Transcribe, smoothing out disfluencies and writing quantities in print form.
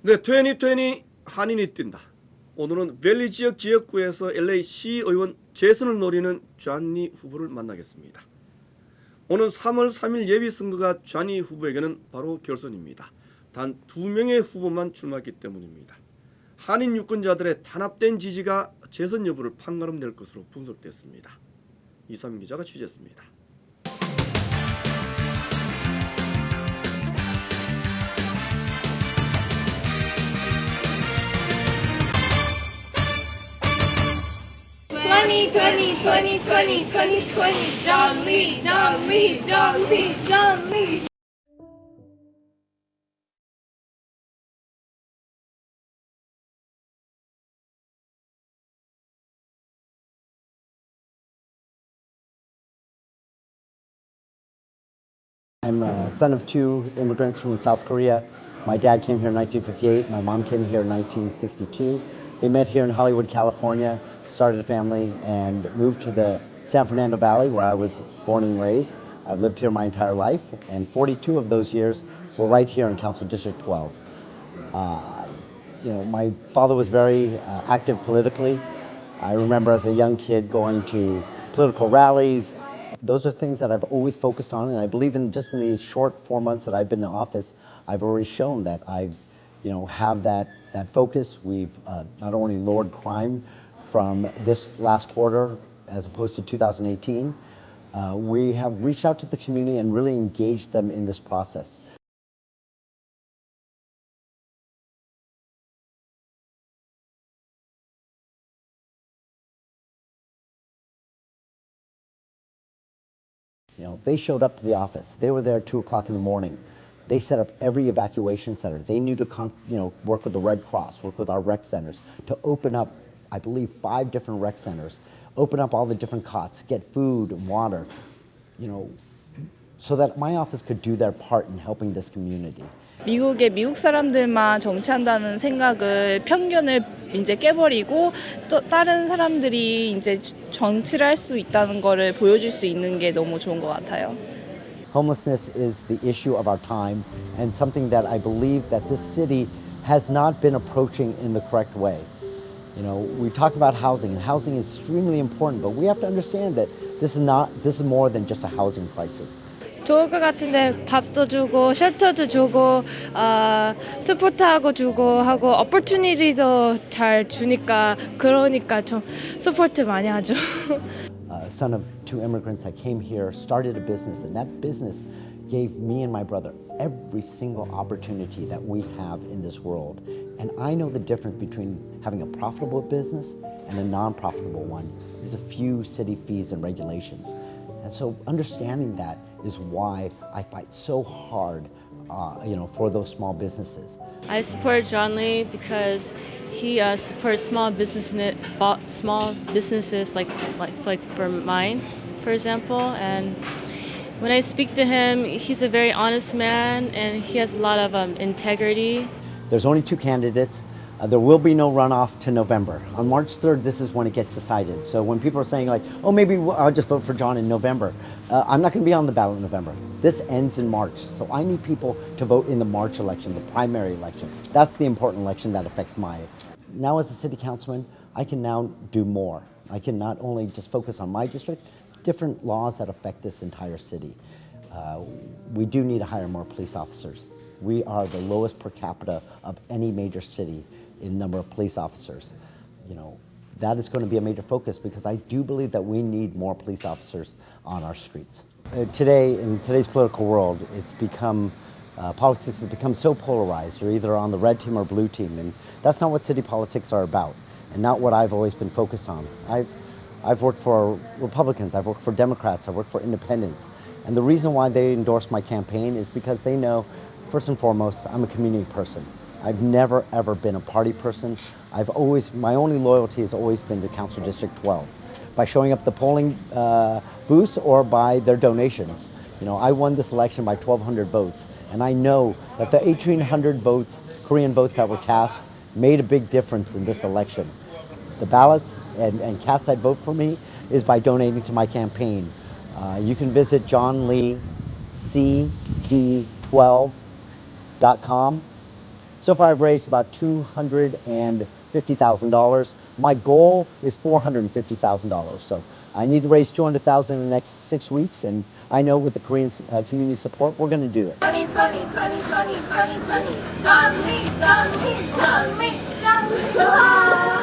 네, 2020 한인이 뛴다. 오늘은 밸리 지역 지역구에서 LA 시의원 재선을 노리는 존니 후보를 만나겠습니다. 오는 3월 3일 예비선거가 존니 후보에게는 바로 결선입니다. 단 2명의 후보만 출마했기 때문입니다. 한인 유권자들의 단합된 지지가 재선 여부를 판가름낼 것으로 분석됐습니다. 이삼민 기자가 취재했습니다. John Lee, John Lee, John Lee, John Lee. I'm a son of two immigrants from South Korea. My dad came here in 1958. My mom came here in 1962. They met here in Hollywood, California, started a family, and moved to the San Fernando Valley, where I was born and raised. I've lived here my entire life, and 42 of those years were right here in Council District 12. My father was very active politically. I remember as a young kid going to political rallies. Those are things that I've always focused on, and I believe in just in the short 4 months that I've been in office, I've already shown that I, have that focus. We've not only lowered crime from this last quarter as opposed to 2018, we have reached out to the community and really engaged them in this process. They showed up to the office. They were there at 2 o'clock in the morning. They set up every evacuation center. They knew to work with the Red Cross, work with our rec centers to open up, I believe, 5 different rec centers, open up all the different cots, get food and water, so that my office could do their part in helping this community. 미국의 미국 사람들만 정치한다는 생각을 편견을 이제 깨버리고 또 다른 사람들이 이제 정치를 할 수 있다는 거를 보여줄 수 있는 게 너무 좋은 것 같아요. Homelessness is the issue of our time and something that I believe that this city has not been approaching in the correct way. We talk about housing, and housing is extremely important, but we have to understand that this is more than just a housing crisis. 좋을 것 같은데 밥도 주고 쉘터도 주고 스포트하고 주고 하고 어퍼튜니티도 잘 주니까 그러니까 좀 스포트 많이 하죠. Son of 2 immigrants, I came here, started a business, and that business gave me and my brother every single opportunity that we have in this world. And I know the difference between having a profitable business and a non-profitable one. There's a few city fees and regulations. And so understanding that is why I fight so hard, for those small businesses. I support John Lee because he supports small businesses like for mine, for example. And when I speak to him, he's a very honest man and he has a lot of integrity. There's only 2 candidates. There will be no runoff to November. On March 3rd, this is when it gets decided. So when people are saying maybe I'll just vote for John in November, I'm not going to be on the ballot in November. This ends in March. So I need people to vote in the March election, the primary election. That's the important election that affects my. Now as a city councilman, I can now do more. I can not only just focus on my district, different laws that affect this entire city. We do need to hire more police officers. We are the lowest per capita of any major city in number of police officers. That is going to be a major focus because I do believe that we need more police officers on our streets. Today, in today's political world, politics has become so polarized. You're either on the red team or blue team, and that's not what city politics are about, and not what I've always been focused on. I've worked for Republicans, I've worked for Democrats, I've worked for independents, and the reason why they endorse my campaign is because they know, first and foremost, I'm a community person. I've never, ever been a party person. My only loyalty has always been to Council District 12, by showing up at the polling booths or by their donations. I won this election by 1,200 votes, and I know that the 1,800 votes, Korean votes that were cast, made a big difference in this election. The ballots and cast that vote for me is by donating to my campaign. You can visit johnleecd12.com. So far, I've raised about $250,000. My goal is $450,000. So I need to raise $200,000 in the next 6 weeks, and I know with the Korean community support, we're going to do it. 2020, 2020, 2020. John Lee, John Lee, John Lee, John Lee.